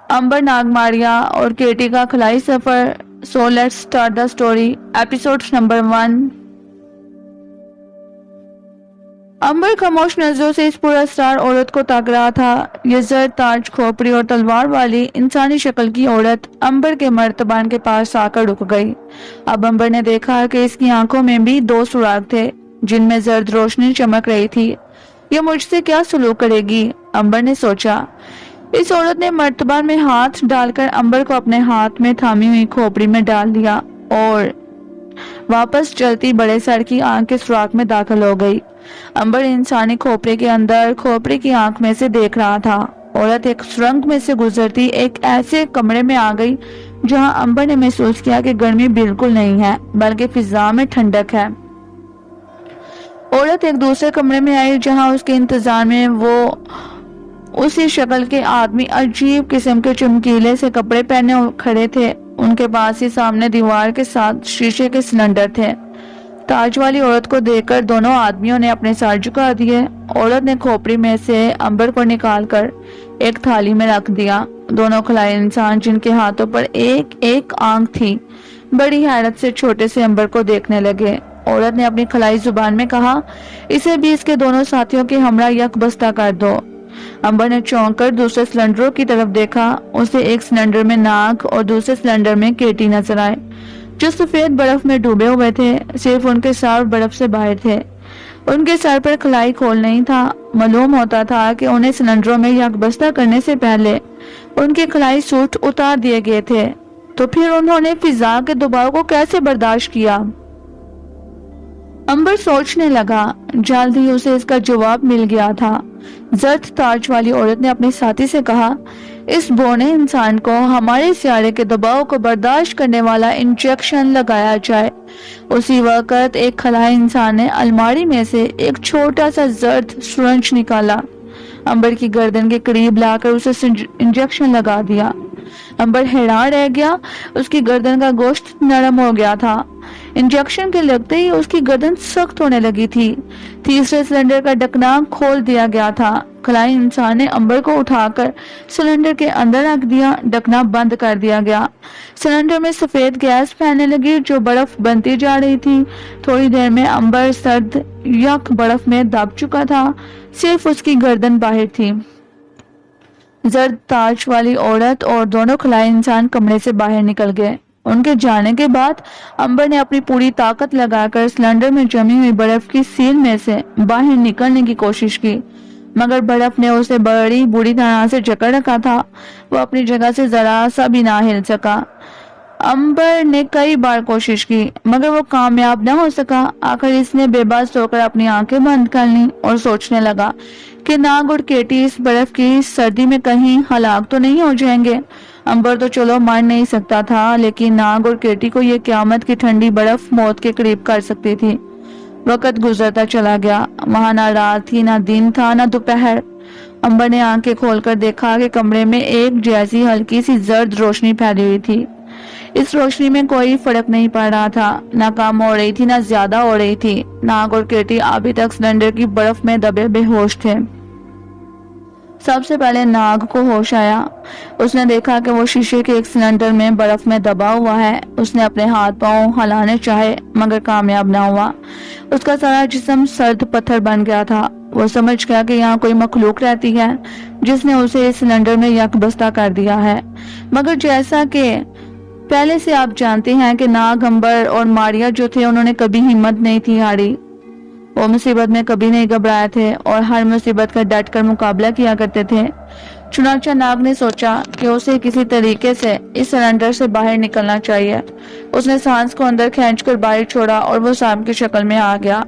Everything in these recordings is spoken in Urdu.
امبر، ناگ، ماریا اور کیٹی کا خلائی سفر. So let's start the story. Episode number 1. امبر خاموش نظروں سے اس پورا اسٹار عورت کو تاک رہا تھا. یہ زرد تاج، کھوپڑی اور تلوار والی انسانی شکل کی عورت امبر کے مرتبان کے پاس آ کر رک گئی. اب امبر نے دیکھا کہ اس کی آنکھوں میں بھی 2 سوراخ تھے جن میں زرد روشنی چمک رہی تھی. یہ مجھ سے کیا سلوک کرے گی؟ امبر نے سوچا. اس عورت نے مرتبان میں ہاتھ ڈال کر امبر کو اپنے ہاتھ میں تھامی ہوئی کھوپڑی میں ڈال دیا اور واپس چلتی بڑے سر کی آنکھ کے سوراخ میں داخل ہو گئی. امبر انسانی کھوپڑے کے اندر کھوپڑے کی آنکھ میں سے دیکھ رہا تھا. عورت ایک سرنگ میں سے گزرتی ایک ایسے کمرے میں آ گئی جہاں امبر نے محسوس کیا کہ گرمی بالکل نہیں ہے بلکہ فضا میں ٹھنڈک ہے. عورت ایک دوسرے کمرے میں آئی جہاں اس کے انتظار میں وہ اسی شکل کے آدمی عجیب قسم کے چمکیلے سے کپڑے پہنے کھڑے تھے. ان کے پاس ہی سامنے دیوار کے ساتھ شیشے کے سلنڈر تھے. تاج والی عورت کو دیکھ کر دونوں آدمیوں نے اپنے سر جھکا دیے. عورت نے کھوپڑی میں سے امبر کو نکال کر ایک تھالی میں رکھ دیا. دونوں خلائی انسان جن کے ہاتھوں پر ایک ایک آنکھ تھی بڑی حیرت سے چھوٹے سے امبر کو دیکھنے لگے. عورت نے اپنی خلائی زبان میں کہا، اسے بھی اس کے دونوں ساتھیوں کے ہمراہ یک بستہ کر دو. امبر نے چونک کر دوسرے سلنڈروں کی طرف دیکھا. اسے ایک سلنڈر میں ناگ اور دوسرے سلنڈر میں کیٹی نظر آئے جو سفید برف میں ڈوبے ہوئے تھے. صرف ان کے سر برف سے باہر تھے. ان کے سر پر خلائی کھول نہیں تھا. معلوم ہوتا تھا کہ انہیں سلنڈروں میں یک بستہ کرنے سے پہلے ان کے خلائی سوٹ اتار دیے گئے تھے. تو پھر انہوں نے فضا کے دباؤ کو کیسے برداشت کیا؟ امبر سوچنے لگا. جلد ہی اسے اس کا جواب مل گیا تھا. زرد تاج والی عورت نے اپنے ساتھی سے کہا، اس بونے انسان کو ہمارے سیارے کے دباؤ کو برداشت کرنے والا انجیکشن لگایا جائے. اسی وقت ایک خلائی انسان نے الماری میں سے ایک چھوٹا سا زرد سرنج نکالا. امبر کی گردن کے قریب لا کر اسے انجیکشن لگا دیا. امبر حیران رہ گیا. اس کی گردن کا گوشت نرم ہو گیا تھا. انجیکشن کے لگتے ہی اس کی گردن سخت ہونے لگی تھی. تیسرے سلنڈر کا ڈھکنا کھول دیا گیا تھا. خلائی انسان نے امبر کو اٹھا کر سلنڈر کے اندر رکھ دیا. ڈھکنا بند کر دیا گیا. سلنڈر میں سفید گیس پھیلنے لگی جو برف بنتی جا رہی تھی. تھوڑی دیر میں امبر سرد یک برف میں دب چکا تھا. صرف اس کی گردن باہر تھی. زرد تاج والی عورت اور دونوں خلائی انسان کمرے سے باہر نکل گئے. ان کے جانے کے بعد امبر نے اپنی پوری طاقت لگا کر سلنڈر میں جمی ہوئی برف کی سیل میں سے باہر نکلنے کی کوشش کی مگر برف نے اسے بڑی بری طرح سے جکڑ رکھا تھا. وہ اپنی جگہ سے ذرا سا بھی نہ ہل سکا. امبر نے کئی بار کوشش کی مگر وہ کامیاب نہ ہو سکا. آخر اس نے بے بس ہو کر اپنی آنکھیں بند کر لیں اور سوچنے لگا کہ ناگ اور کیٹی اس برف کی سردی میں کہیں ہلاک تو نہیں ہو جائیں گے. امبر تو چلو مر نہیں سکتا تھا لیکن ناگ اور کیٹی کو یہ قیامت کی ٹھنڈی برف موت کے قریب کر سکتی تھی. وقت گزرتا چلا گیا. وہاں نہ رات تھی، نہ دن تھا، نہ دوپہر. امبر نے آنکھیں کھول کر دیکھا کہ کمرے میں ایک جیسی ہلکی سی زرد روشنی پھیلی ہوئی تھی. اس روشنی میں کوئی فرق نہیں پڑ رہا تھا. نہ کم ہو رہی تھی نہ زیادہ ہو رہی تھی. ناگ اور کیٹی ابھی تک سلنڈر کی برف میں دبے بے ہوش تھے. سب سے پہلے ناگ کو ہوش آیا. اس نے دیکھا کہ وہ شیشے کے ایک سلنڈر میں برف میں دبا ہوا ہے. اس نے اپنے ہاتھ پاؤں ہلانے چاہے مگر کامیاب نہ ہوا. اس کا سارا جسم سرد پتھر بن گیا تھا. وہ سمجھ گیا کہ یہاں کوئی مخلوق رہتی ہے جس نے اسے اس سلنڈر میں یک بستہ کر دیا ہے. مگر جیسا کہ پہلے سے آپ جانتے ہیں کہ ناگ، امبر اور ماریا جو تھے انہوں نے کبھی ہمت نہیں تھی ہاری. وہ مصیبت میں کبھی نہیں گھبرائے تھے اور ہر مصیبت کا ڈٹ کر مقابلہ کیا کرتے تھے. چنانچہ ناگ نے سوچا کہ اسے کسی طریقے سے اس سلنڈر سے باہر نکلنا چاہیے. اس نے سانس کو اندر کھینچ کر باہر چھوڑا اور وہ سانپ کی شکل میں آ گیا.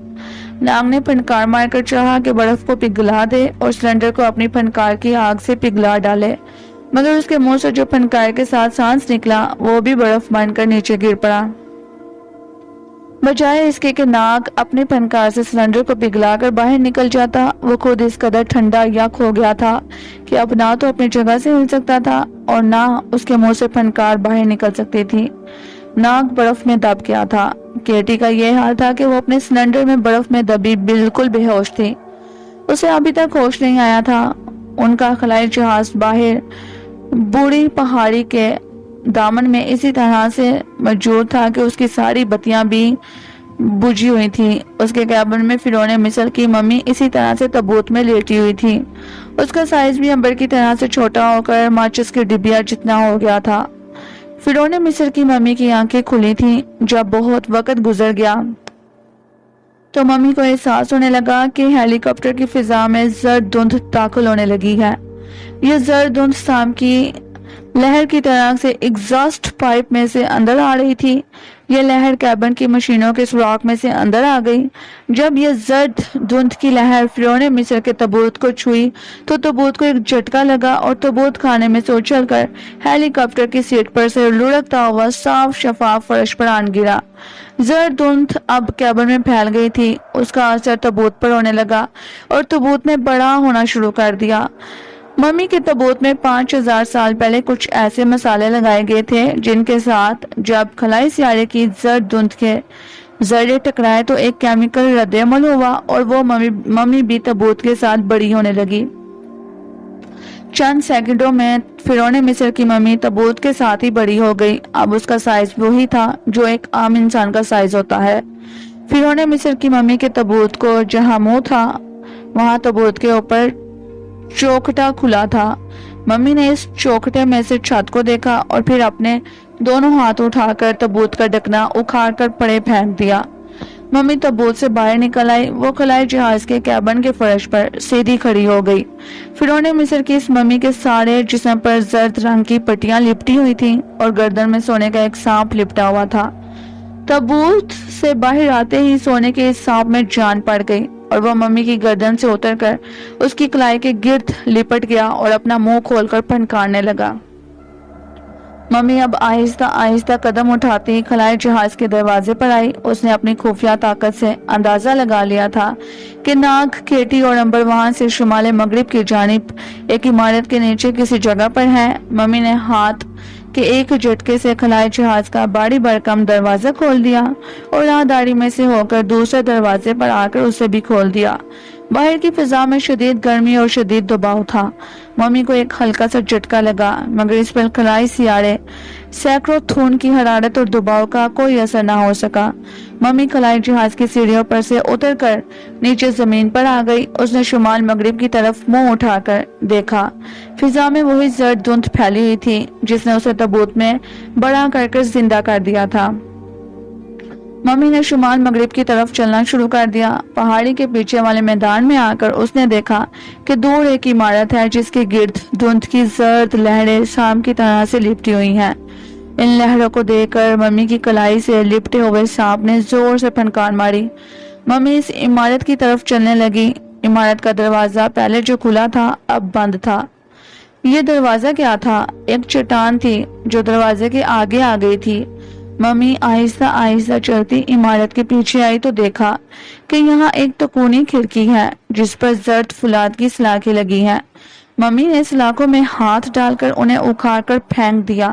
ناگ نے پھنکار مار کر چاہا کہ برف کو پگھلا دے اور سلنڈر کو اپنی پھنکار کی آگ سے پگھلا ڈالے مگر اس کے منہ سے جو پھنکار کے ساتھ سانس نکلا وہ بھی برف بن کر نیچے گر پڑا. بجائے اس کے کہ ناگ اپنے پھنکار سے سلنڈر کو پگھلا کر باہر نکل جاتا، وہ خود اس قدر ٹھنڈا یک ہو گیا تھا کہ اب نہ تو اپنی جگہ سے ہل سکتا تھا اور نہ اس کے منہ سے پھنکار باہر نکل سکتی تھی. ناگ برف میں دب گیا تھا. کیٹی کا یہ حال تھا کہ وہ اپنے سلنڈر میں برف میں دبی بالکل بے ہوش تھی. اسے ابھی تک ہوش نہیں آیا تھا. ان کا خلائی جہاز باہر بوڑھی پہاڑی کے دامن میں اسی طرح سے موجود تھا کہ اس کی ساری بتیاں بھی بجھی ہوئی تھی۔ اس کے کیبن میں فرعون مصر کی ممی اسی طرح سے تابوت میں لیٹی ہوئی تھی۔ اس کا سائز بھی عنبر کی طرح سے چھوٹا ہو کر ماچس کی ڈبیا جتنا ہو گیا تھا۔ فرعون مصر کی ممی کی آنکھیں کھلی تھیں۔ جب بہت وقت گزر گیا تو ممی کو احساس ہونے لگا کہ ہیلی کاپٹر کی فضا میں زرد دھند داخل ہونے لگی ہے۔ یہ زرد دھند سام کی لہر کی طرح سے ایگزاسٹ پائپ میں سے اندر آ رہی تھی۔ یہ لہر کیبن کی مشینوں کے سوراخ میں سے اندر آ گئی۔ جب یہ زرد دھند کی لہر فرعون مصر کے تابوت کو چھوئی تو تابوت کو ایک جھٹکا لگا اور تابوت خانے میں سے اچھل کر ہیلی کاپٹر کی سیٹ پر سے لڑکتا ہوا صاف شفاف فرش پر آن گرا۔ زرد دھند اب کیبن میں پھیل گئی تھی۔ اس کا اثر تابوت پر ہونے لگا اور تابوت میں بڑا ہونا شروع کر دیا۔ ممی کے تابوت میں 5000 سال پہلے کچھ ایسے مسالے لگائے گئے تھے جن کے ساتھ جب خلائی سیارے کی زرد دھند کے ذرے ٹکرائے تو ایک کیمیکل رد عمل ہوا اور وہ ممی بھی تابوت کے ساتھ بڑی ہونے لگی۔ چند سیکنڈوں میں فرعون مصر کی ممی تابوت کے ساتھ ہی بڑی ہو گئی۔ اب اس کا سائز وہی تھا جو ایک عام انسان کا سائز ہوتا ہے۔ فرعون مصر کی ممی کے تابوت کو جہاں منہ تھا وہاں تابوت کے اوپر چوکھٹا کھلا تھا۔ ممی نے اس چوکھٹے میں سے چھت کو دیکھا اور پھر اپنے دونوں ہاتھ اٹھا کر تابوت کا ڈھکنا اکھاڑ کر پڑے پھینک دیا۔ ممی تابوت سے باہر نکل آئی۔ وہ خلائی جہاز کے کیبن کے فرش پر سیدھی کھڑی ہو گئی۔ فرعون مصر کی اس ممی کے سارے جسم پر زرد رنگ کی پٹیاں لپٹی ہوئی تھیں اور گردن میں سونے کا ایک سانپ لپٹا ہوا تھا۔ تابوت سے باہر آتے ہی سونے کے اس سانپ میں جان پڑ گئی اور وہ ممی کی گردن سے اتر کر اس کی کلائی کے گرد لپٹ گیا اور اپنا منہ کھول کر پھنکارنے لگا۔ ممی اب آہستہ آہستہ قدم اٹھاتی ہی خلائی جہاز کے دروازے پر آئی۔ اس نے اپنی خفیہ طاقت سے اندازہ لگا لیا تھا کہ ناگ، کھیٹی اور عنبر وہاں سے شمال مغرب کی جانب ایک عمارت کے نیچے کسی جگہ پر ہے۔ ممی نے ہاتھ کے ایک جھٹکے سے خلائی جہاز کا باری بھرکم دروازہ کھول دیا اور راہداری میں سے ہو کر دوسرے دروازے پر آ کر اسے بھی کھول دیا۔ باہر کی فضا میں شدید گرمی اور شدید دباؤ تھا۔ ممی کو ایک ہلکا سا جھٹکا لگا مگر اس پر خلائی سیارے سینکڑوں تھون کی حرارت اور دباؤ کا کوئی اثر نہ ہو سکا۔ ممی خلائی جہاز کی سیڑھیوں پر سے اتر کر نیچے زمین پر آ گئی۔ اس نے شمال مغرب کی طرف منہ اٹھا کر دیکھا۔ فضا میں وہی زرد دھند پھیلی ہوئی تھی جس نے اسے تابوت میں بڑا کر زندہ کر دیا تھا۔ ممی نے شمال مغرب کی طرف چلنا شروع کر دیا۔ پہاڑی کے پیچھے والے میدان میں آ کر اس نے دیکھا کہ دور ایک عمارت ہے جس کے گرد دھند کی زرد لہریں سام کی طرح سے لپٹی ہوئی ہیں۔ ان لہروں کو دیکھ کر ممی کی کلائی سے لپٹے ہوئے سانپ نے زور سے پھنکار ماری۔ ممی اس عمارت کی طرف چلنے لگی۔ عمارت کا دروازہ پہلے جو کھلا تھا اب بند تھا۔ یہ دروازہ کیا تھا؟ ایک چٹان تھی جو دروازے کے آگے آ گئی تھی۔ ممی آہستہ آہستہ چلتی عمارت کے پیچھے آئی تو دیکھا کہ یہاں ایک تکونی کھڑکی ہے جس پر زرد فولاد کی سلاخیں لگی ہیں۔ ممی نے سلاخوں میں ہاتھ ڈال کر انہیں اکھاڑ کر پھینک دیا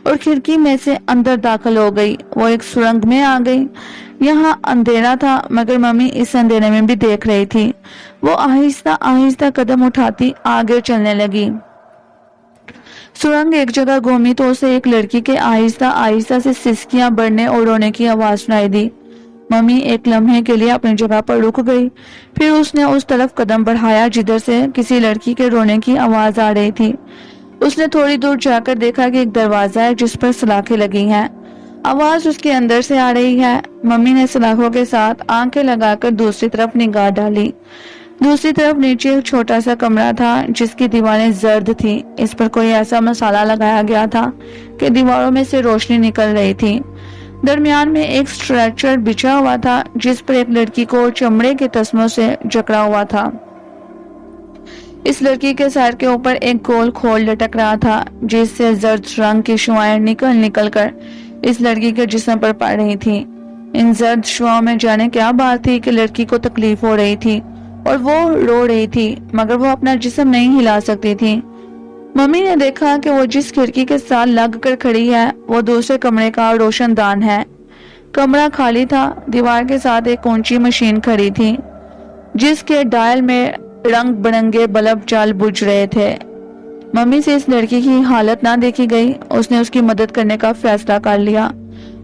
اور کھڑکی میں سے اندر داخل ہو گئی۔ وہ ایک سرنگ میں آ گئی۔ یہاں اندھیرا تھا مگر ممی اس اندھیرے میں بھی دیکھ رہی تھی۔ وہ آہستہ آہستہ قدم اٹھاتی آگے چلنے لگی۔ سرنگ ایک جگہ گھومی تو اسے ایک لڑکی کے آہستہ آہستہ سے سسکیاں بڑھنے اور رونے کی آواز سنائی دی۔ ممی ایک لمحے کے لیے اپنی جگہ پر رک گئی، پھر اس نے اس طرف قدم بڑھایا جدھر سے کسی لڑکی کے رونے کی آواز آ رہی تھی۔ اس نے تھوڑی دور جا کر دیکھا کہ ایک دروازہ ہے جس پر سلاخیں لگی ہیں۔ آواز اس کے اندر سے آ رہی ہے۔ ممی نے سلاخوں کے ساتھ آنکھیں لگا کر دوسری طرف نگاہ ڈالی۔ دوسری طرف نیچے ایک چھوٹا سا کمرہ تھا جس کی دیواریں زرد تھیں۔ اس پر کوئی ایسا مسالہ لگایا گیا تھا کہ دیواروں میں سے روشنی نکل رہی تھی۔ درمیان میں ایک سٹریچر بچھا ہوا تھا جس پر ایک لڑکی کو چمڑے کے تسموں سے جکڑا ہوا تھا۔ اس لڑکی کے سر کے اوپر ایک گول کھول لٹک رہا تھا جس سے زرد رنگ کی شعاعیں نکل کر اس لڑکی کے جسم پر پڑ رہی تھی۔ ان زرد شعاعوں میں جانے کیا بات تھی کہ لڑکی کو تکلیف ہو رہی تھی اور وہ رو رہی تھی مگر وہ اپنا جسم نہیں ہلا سکتی تھی۔ ممی نے دیکھا کہ وہ جس کھڑکی کے ساتھ لگ کر کھڑی ہے وہ دوسرے کمرے کا روشن دان ہے۔ کمرہ خالی تھا۔ دیوار کے ساتھ ایک اونچی مشین کھڑی تھی جس کے ڈائل میں رنگ برنگے بلب جل بجھ رہے تھے۔ ممی سے اس لڑکی کی حالت نہ دیکھی گئی، اس نے اس کی مدد کرنے کا فیصلہ کر لیا۔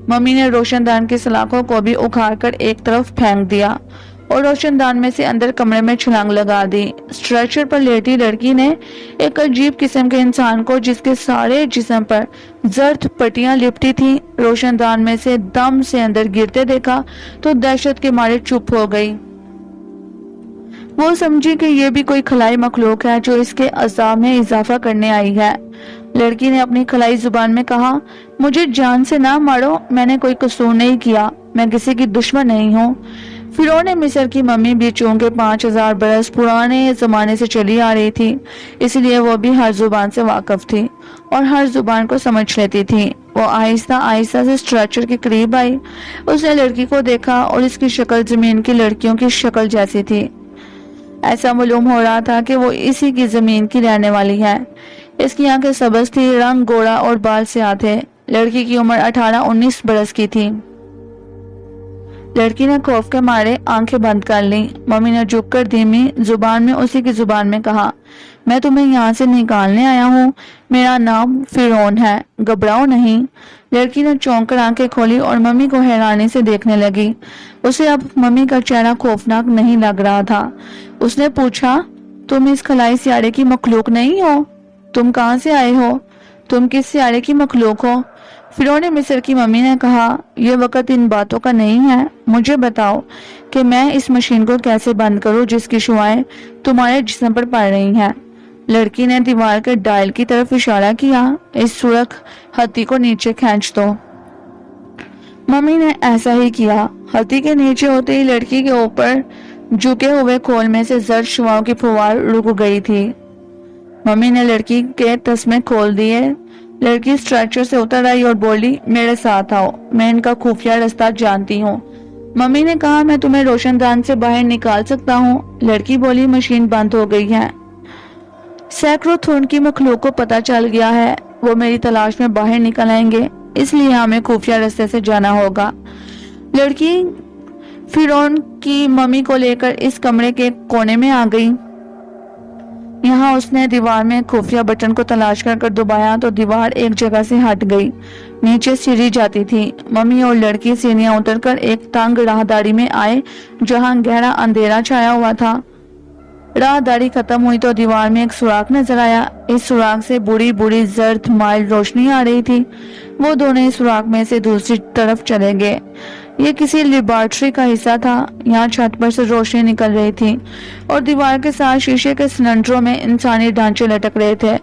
ممی نے روشن دان کی سلاخوں کو بھی اکھاڑ کر ایک طرف پھینک دیا اور روشن دان میں سے اندر کمرے میں چھلانگ لگا دی۔ اسٹریچر پر لیٹی لڑکی نے ایک عجیب قسم کے انسان کو، جس کے سارے جسم پر زرد پٹیاں لپٹی تھیں، روشن دان میں سے دم سے اندر گرتے دیکھا تو دہشت کے مارے چپ ہو گئی۔ وہ سمجھی کہ یہ بھی کوئی خلائی مخلوق ہے جو اس کے عذاب میں اضافہ کرنے آئی ہے۔ لڑکی نے اپنی خلائی زبان میں کہا، مجھے جان سے نہ مارو، میں نے کوئی قصور نہیں کیا، میں کسی کی دشمن نہیں ہوں۔ فرعون مصر کی ممی بھی چونکہ 5000 برس پرانے زمانے سے چلی آ رہی تھی، اس لیے وہ بھی ہر زبان سے واقف تھی اور ہر زبان کو سمجھ لیتی تھی۔ وہ آہستہ آہستہ سے اسٹریچر کے قریب آئی، اس نے لڑکی کو دیکھا اور اس کی شکل زمین کی لڑکیوں کی شکل جیسی تھی۔ ایسا معلوم ہو رہا تھا کہ وہ اسی کی زمین کی رہنے والی ہے۔ اس کی آنکھیں سبز تھی، رنگ گوڑا اور بال سیاہ تھے۔ لڑکی کی عمر 18-19 برس کی تھی۔ لڑکی نے خوف کے مارے آنکھیں بند کر لیں۔ ممی نے جھک کر دھیمی زبان میں اسی کی زبان میں کہا، میں تمہیں یہاں سے نکالنے آیا ہوں، میرا نام فرعون ہے، گھبراؤ نہیں۔ لڑکی نے چونک کر آنکھیں کھولی اور ممی کو حیرانی سے دیکھنے لگی۔ اسے اب ممی کا چہرہ خوفناک نہیں لگ رہا تھا۔ اس نے پوچھا، تم اس خلائی سیارے کی مخلوق نہیں ہو؟ تم کہاں سے آئے ہو؟ تم کس سیارے کی مخلوق ہو؟ فرعون مصر کی ممی نے کہا، یہ وقت ان باتوں کا نہیں ہے، مجھے بتاؤ کہ میں اس مشین کو کیسے بند کروں جس کی شعاعیں تمہارے جسم پر پڑ رہی ہیں۔ لڑکی نے دیوار کے ڈائل کی طرف اشارہ کیا، اس سوراخ ہتھی کو نیچے کھینچ دو۔ ممی نے ایسا ہی کیا۔ ہتھی کے نیچے ہوتے ہی لڑکی کے اوپر جھکے ہوئے کھول میں سے زرد شعاعوں کی فوار رک گئی تھی۔ ممی نے لڑکی کے تسمے کھول دیے۔ لڑکی اسٹریچر سے اتر آئی اور بولی، میرے ساتھ آؤ، میں ان کا خفیہ رستہ جانتی ہوں۔ ممی نے کہا، میں تمہیں روشن دان سے باہر نکال سکتا ہوں۔ لڑکی بولی، مشین بند ہو گئی ہے۔ سینکڑوں تھون کی مخلوق کو پتہ چل گیا ہے، وہ میری تلاش میں باہر نکل آئیں گے، اس لیے ہمیں خفیہ رستے سے جانا ہوگا۔ لڑکی فرعون کی ممی کو لے کر اس کمرے کے کونے میں آ گئی۔ یہاں اس نے دیوار میں خفیہ بٹن کو تلاش کر دبایا تو دیوار ایک جگہ سے ہٹ گئی، نیچے سیڑھی جاتی تھی۔ ممی اور لڑکی سیڑھیاں اتر کر ایک تنگ راہداری میں آئے جہاں گہرا اندھیرا چھایا ہوا تھا۔ راہداری ختم ہوئی تو دیوار میں ایک سوراخ نظر آیا۔ اس سوراخ سے بڑی بڑی زرد مائل روشنی آ رہی تھی۔ وہ دونوں اس سوراخ میں سے دوسری طرف چلے گئے۔ یہ کسی لیبارٹری کا حصہ تھا۔ یہاں چھت پر سے روشنی نکل رہی تھی اور دیوار کے ساتھ شیشے کے سلنڈروں میں انسانی ڈھانچے لٹک رہے تھے۔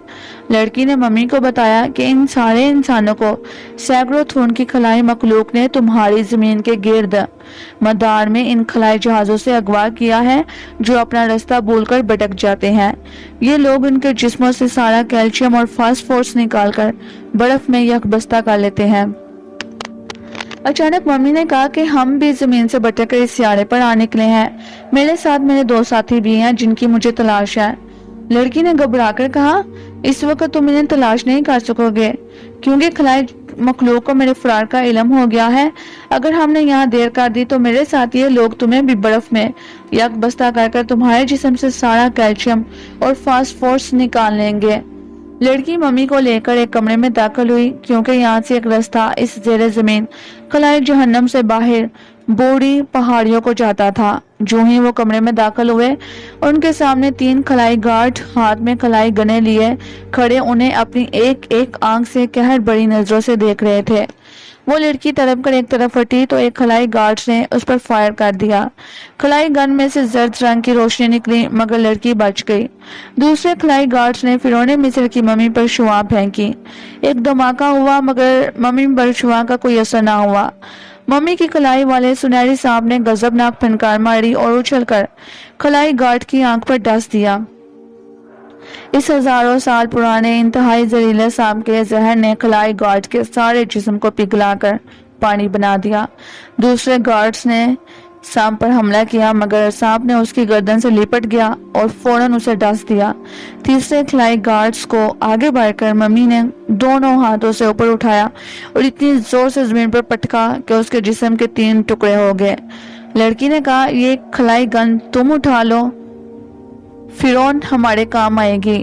لڑکی نے ممی کو بتایا کہ ان سارے انسانوں کو سینکڑوں تھون کی خلائی مخلوق نے تمہاری زمین کے گرد مدار میں ان خلائی جہازوں سے اغوا کیا ہے جو اپنا رستہ بھول کر بھٹک جاتے ہیں۔ یہ لوگ ان کے جسموں سے سارا کیلشیم اور فاسفورس نکال کر برف میں یک بستہ کر لیتے ہیں۔ اچانک ممی نے کہا کہ ہم بھی زمین سے بھٹک کر اس سیارے پر آ نکلے ہیں، میرے ساتھ میرے 2 ساتھی بھی ہیں جن کی مجھے تلاش ہے۔ لڑکی نے گھبرا کر کہا، اس وقت تم انہیں تلاش نہیں کر سکو گے کیونکہ خلائی مخلوق کو میرے فرار کا علم ہو گیا ہے۔ اگر ہم نے یہاں دیر کر دی تو میرے ساتھ یہ لوگ تمہیں بھی برف میں یک بستہ کر تمہارے جسم سے سارا کیلشیم اور فاسفورس نکال لیں گے۔ لڑکی ممی کو لے کر ایک کمرے میں داخل ہوئی کیونکہ یہاں سے ایک رستہ اس زیر زمین خلائی جہنم سے باہر بوڑھی پہاڑیوں کو جاتا تھا۔ جو ہی وہ کمرے میں داخل ہوئے، ان کے سامنے 3 خلائی گارڈ ہاتھ میں خلائی گنے لیے کھڑے انہیں اپنی ایک ایک آنکھ سے قہر بڑی نظروں سے دیکھ رہے تھے۔ وہ لڑکی تڑپ کر ایک طرف ہٹی تو ایک خلائی گارڈ نے اس پر فائر کر دیا۔ خلائی گن میں سے زرد رنگ کی روشنی نکلی مگر لڑکی بچ گئی۔ دوسرے خلائی گارڈ نے فرعون مصر کی ممی پر شعاع پھینکی۔ ایک دھماکہ ہوا مگر ممی پر شعاع کا کوئی اثر نہ ہوا۔ ممی کی خلائی والے سنہری سانپ نے غضبناک پھنکار ماری اور اچھل کر خلائی گارڈ کی آنکھ پر ڈس دیا۔ اس ہزاروں سال پرانے انتہائی زہریلے سانپ کے زہر نے خلائی گارڈ کے سارے جسم کو پگھلا کر پانی بنا دیا۔ دوسرے گارڈز نے سانپ پر حملہ کیا مگر سانپ نے اس کی گردن سے لپٹ گیا اور فوراً اسے ڈس دیا۔ تیسرے خلائی گارڈز کو آگے بڑھ کر ممی نے دونوں ہاتھوں سے اوپر اٹھایا اور اتنی زور سے زمین پر پٹکا کہ اس کے جسم کے 3 ٹکڑے ہو گئے۔ لڑکی نے کہا، یہ خلائی گن تم اٹھا لو، فرعون ہمارے کام آئے گی۔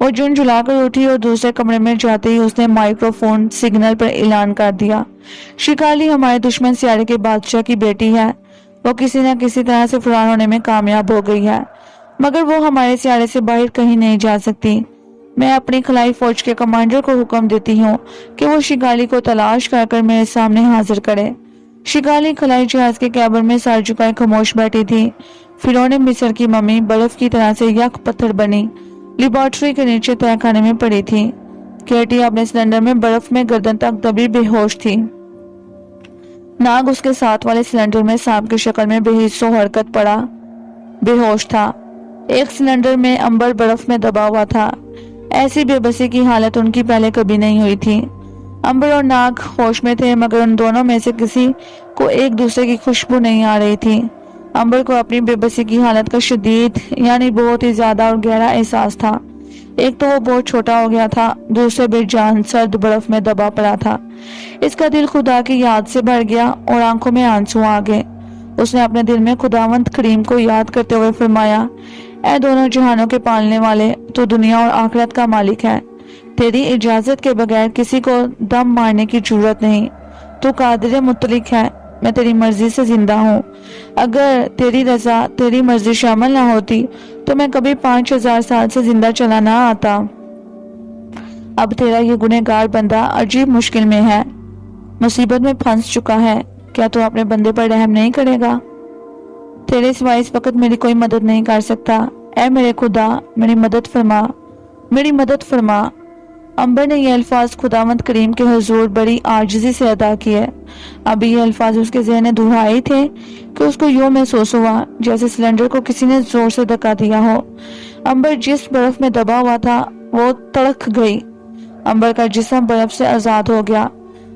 وہ جھنجھلا کر اٹھی اور دوسرے کمرے میں جاتے ہی اس نے مائکرو فون سگنل پر اعلان کر دیا، شکالی ہمارے دشمن سیارے کے بادشاہ کی بیٹی ہے، وہ کسی نہ کسی طرح سے فرار ہونے میں کامیاب ہو گئی ہے، مگر وہ ہمارے سیارے سے باہر کہیں نہیں جا سکتی۔ میں اپنی خلائی فوج کے کمانڈر کو حکم دیتی ہوں کہ وہ شکالی کو تلاش کر کر میرے سامنے حاضر کرے۔ شکالی خلائی جہاز کے کیبن میں سر جھکائے خاموش بیٹھی تھی۔ فرعون مصر کی ممی برف کی طرح سے یک پتھر بنی لیبارٹری کے نیچے تہہ خانے میں پڑی تھی۔ کیٹی اپنے سلنڈر میں برف میں گردن تک دبی بے ہوش تھی۔ ناگ اس کے ساتھ والے سلنڈر میں سانپ کی شکل میں بے حس و حرکت پڑا بے ہوش تھا۔ ایک سلنڈر میں امبر برف میں دبا ہوا تھا۔ ایسی بے بسی کی حالت ان کی پہلے کبھی نہیں ہوئی تھی۔ امبر اور ناگ ہوش میں تھے، مگر ان دونوں میں سے کسی کو ایک دوسرے کی خوشبو نہیں آ رہی تھی۔ امبر کو اپنی بے بسی کی حالت کا شدید یعنی بہت ہی زیادہ اور گہرا احساس تھا۔ ایک تو وہ بہت چھوٹا ہو گیا تھا، دوسرے بے جان سرد برف میں دبا پڑا تھا۔ اس کا دل خدا کی یاد سے بھر گیا اور آنکھوں میں آنسو آ گئے۔ اس نے اپنے دل میں خداوند کریم کو یاد کرتے ہوئے فرمایا، اے دونوں جہانوں کے پالنے والے، تو دنیا اور آخرت کا مالک ہے۔ تیری اجازت کے بغیر کسی کو دم مارنے کی ضرورت نہیں۔ تو قادر مطلق ہے، میں تیری مرضی سے زندہ ہوں۔ اگر تیری رضا تیری مرضی شامل نہ ہوتی تو میں کبھی 5000 سال سے زندہ چلا نہ آتا۔ اب تیرا یہ گنہگار بندہ عجیب مشکل میں ہے، مصیبت میں پھنس چکا ہے، کیا تو اپنے بندے پر رحم نہیں کرے گا؟ تیرے سوائے اس وقت میری کوئی مدد نہیں کر سکتا، اے میرے خدا میری مدد فرما، میری مدد فرما۔ امبر نے یہ الفاظ خداوند کریم کے حضور بڑی عاجزی سے ادا کیے۔ ابھی یہ الفاظ اس کے ذہن میں دہرائے تھے کہ اس کو یوں محسوس ہوا جیسے سلنڈر کو کسی نے زور سے دھکا دیا ہو۔ امبر جس برف میں دبا ہوا تھا وہ تڑک گئی۔ امبر کا جسم برف سے آزاد ہو گیا۔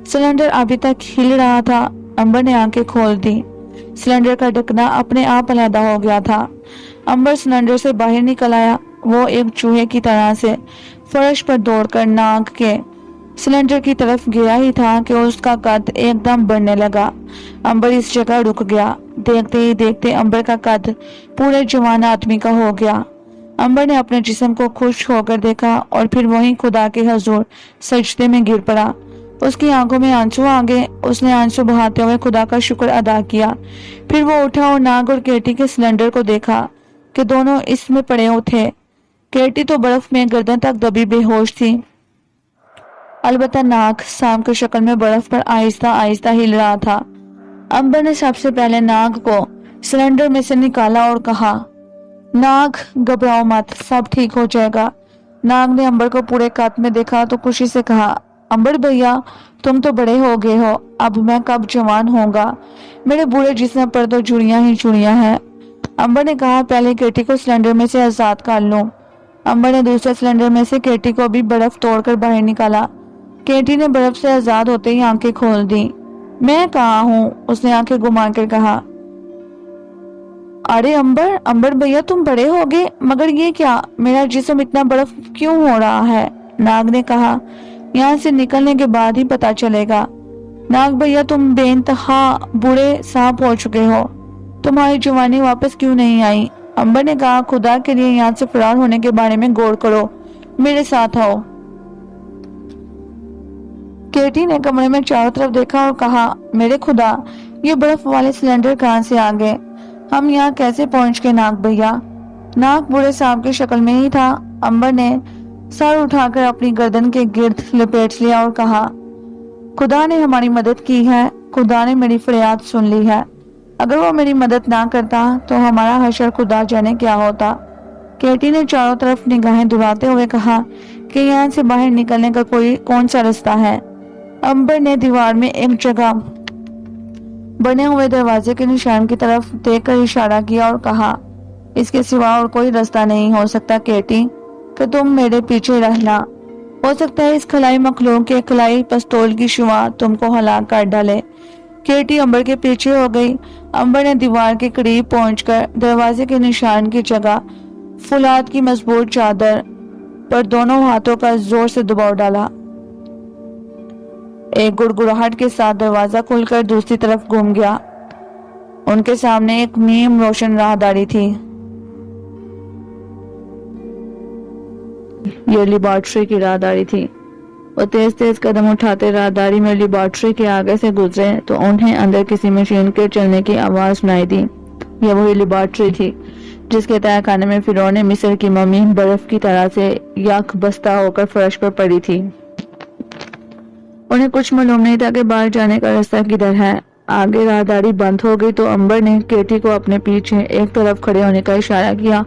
سلنڈر ابھی تک ہل رہا تھا۔ امبر نے آنکھیں کھول دی۔ سلنڈر کا ڈھکنا اپنے آپ علیحدہ ہو گیا تھا۔ امبر سلنڈر سے باہر نکل آیا۔ وہ ایک چوہے کی طرح سے فرش پر دوڑ کر ناگ کے سلنڈر کی طرف گیا ہی تھا کہ اس کا قد ایک دم بڑھنے لگا۔ امبر اس جگہ رک گیا۔ دیکھتے ہی دیکھتے امبر کا قد پورے جوان آدمی کا ہو گیا۔ امبر نے اپنے جسم کو خوش ہو کر دیکھا اور پھر وہیں خدا کے حضور سجدے میں گر پڑا۔ اس کی آنکھوں میں آنسو آ گئے۔ اس نے آنسو بہاتے ہوئے خدا کا شکر ادا کیا۔ پھر وہ اٹھا اور ناگ اور کیٹی کے سلنڈر کو دیکھا کہ دونوں اس میں پڑے تھے۔ کیٹی تو برف میں گردن تک دبی بے ہوش تھی، البتہ ناگ سانپ کی شکل میں برف پر آہستہ آہستہ ہل رہا تھا۔ امبر نے سب سے پہلے ناگ کو سلنڈر میں سے نکالا اور کہا، ناگ گھبراؤ مت، سب ٹھیک ہو جائے گا۔ ناگ نے امبر کو پورے قد میں دیکھا تو خوشی سے کہا، امبر بھیا تم تو بڑے ہو گئے ہو، اب میں کب جوان ہوں گا؟ میرے بوڑھے جسم پر تو چوڑیاں ہی چوڑیاں ہیں۔ امبر نے کہا، پہلے کیٹی کو سلنڈر میں سے آزاد کر لوں۔ امبر نے دوسرے سلنڈر میں سے کیٹی کو بھی برف توڑ کر باہر نکالا۔ کیٹی نے برف سے آزاد ہوتے ہی آنکھیں کھول دی۔ میں کہاں ہوں؟ اس نے آنکھیں گھما کر کہا۔ ارے امبر بھیا تم بڑے ہو گئے، مگر یہ کیا؟ میرا جسم اتنا برف کیوں ہو رہا ہے؟ ناگ نے کہا، یہاں سے نکلنے کے بعد ہی پتا چلے گا۔ ناگ بھیا تم بے انتہا بوڑھے سانپ ہو چکے ہو، تمہاری جوانی واپس کیوں نہیں آئی؟ امبر نے کہا، خدا کے لیے یہاں سے فرار ہونے کے بارے میں غور کرو، میرے ساتھ آؤ۔ کیٹی نے کمرے میں چاروں طرف دیکھا اور کہا، میرے خدا یہ برف والے سلنڈر کہاں سے آ گئے؟ ہم یہاں کیسے پہنچ گئے ناگ بھیا؟ ناگ بوڑھے سانپ کی شکل میں ہی تھا۔ امبر نے سر اٹھا کر اپنی گردن کے گرد لپیٹ لیا اور کہا، خدا نے ہماری مدد کی ہے، خدا نے میری فریاد سن لی ہے۔ اگر وہ میری مدد نہ کرتا تو ہمارا حشر خدا جانے کیا ہوتا۔ کیٹی نے چاروں طرف نگاہیں دہراتے ہوئے کہا کہ یہاں سے باہر نکلنے کا کون سا راستہ ہے؟ امبر نے دیوار میں ایک جگہ بنے ہوئے دروازے کے نشان کی طرف دیکھ کر اشارہ کیا اور کہا، اس کے سوا اور کوئی راستہ نہیں ہو سکتا کیٹی، کہ تم میرے پیچھے رہنا۔ ہو سکتا ہے اس خلائی مخلوق کے خلائی پستول کی شعاع تم کو ہلاک کر ڈالے۔ کیٹی امبر کے پیچھے ہو گئی۔ امبر نے دیوار کے قریب پہنچ کر دروازے کے نشان کی جگہ فولاد کی مضبوط چادر پر دونوں ہاتھوں کا زور سے دباؤ ڈالا۔ ایک گڑگڑاہٹ کے ساتھ دروازہ کھل کر دوسری طرف گھوم گیا۔ ان کے سامنے ایک نیم روشن راہداری تھی۔ یہ لیبارٹری کی راہداری تھی۔ وہ تیز تیز قدم اٹھاتے راہداری میں لیبارٹری کے آگے سے گزرے تو انہیں اندر کسی مشین کے چلنے کی آواز سنائی دی۔ یہ وہی لیبارٹری تھی جس کے تہہ خانے میں فرعون مصر کی ممی برف کی طرح سے یک بستہ ہو کر فرش پر پڑی تھی۔ انہیں کچھ معلوم نہیں تھا کہ باہر جانے کا راستہ کدھر ہے۔ آگے راہداری بند ہو گئی تو امبر نے کیٹی کو اپنے پیچھے ایک طرف کھڑے ہونے کا اشارہ کیا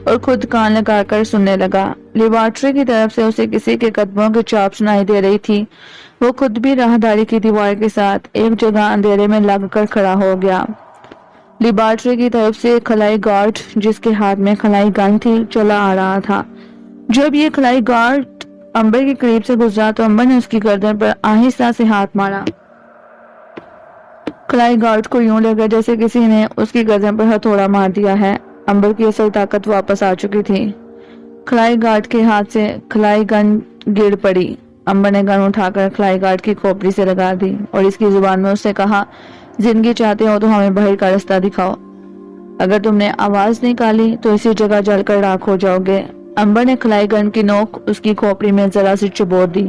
اور خود کان لگا کر سننے لگا۔ لیبارٹری کی طرف سے اسے کسی کے قدموں کی چاپ سنائی دے رہی تھی۔ وہ خود بھی راہداری کی دیوار کے ساتھ ایک جگہ اندھیرے میں لگ کر کھڑا ہو گیا۔ لیبارٹری کی طرف سے ایک خلائی گارڈ جس کے ہاتھ میں خلائی گن تھی چلا آ رہا تھا۔ جب یہ خلائی گارڈ امبر کے قریب سے گزرا تو امبر نے اس کی گردن پر آہستہ سے ہاتھ مارا۔ خلائی گارڈ کو یوں لگا جیسے کسی نے اس کی گردن پر ہتھوڑا مار دیا ہے۔ امبر کی اصل طاقت واپس آ چکی تھی۔ خلائی گارڈ کے ہاتھ سے خلائی گن گر پڑی۔ امبر نے گن اٹھا کر خلائی گارڈ کی کھوپڑی سے لگا دی اور اس کی زبان میں اس سے کہا، زندگی چاہتے ہو تو ہمیں باہر کا راستہ دکھاؤ۔ اگر تم نے آواز نکالی تو اسی جگہ جل کر راکھ ہو جاؤ گے۔ امبر نے خلائی گن کی نوک اس کی کھوپڑی میں ذرا سی چبو دی۔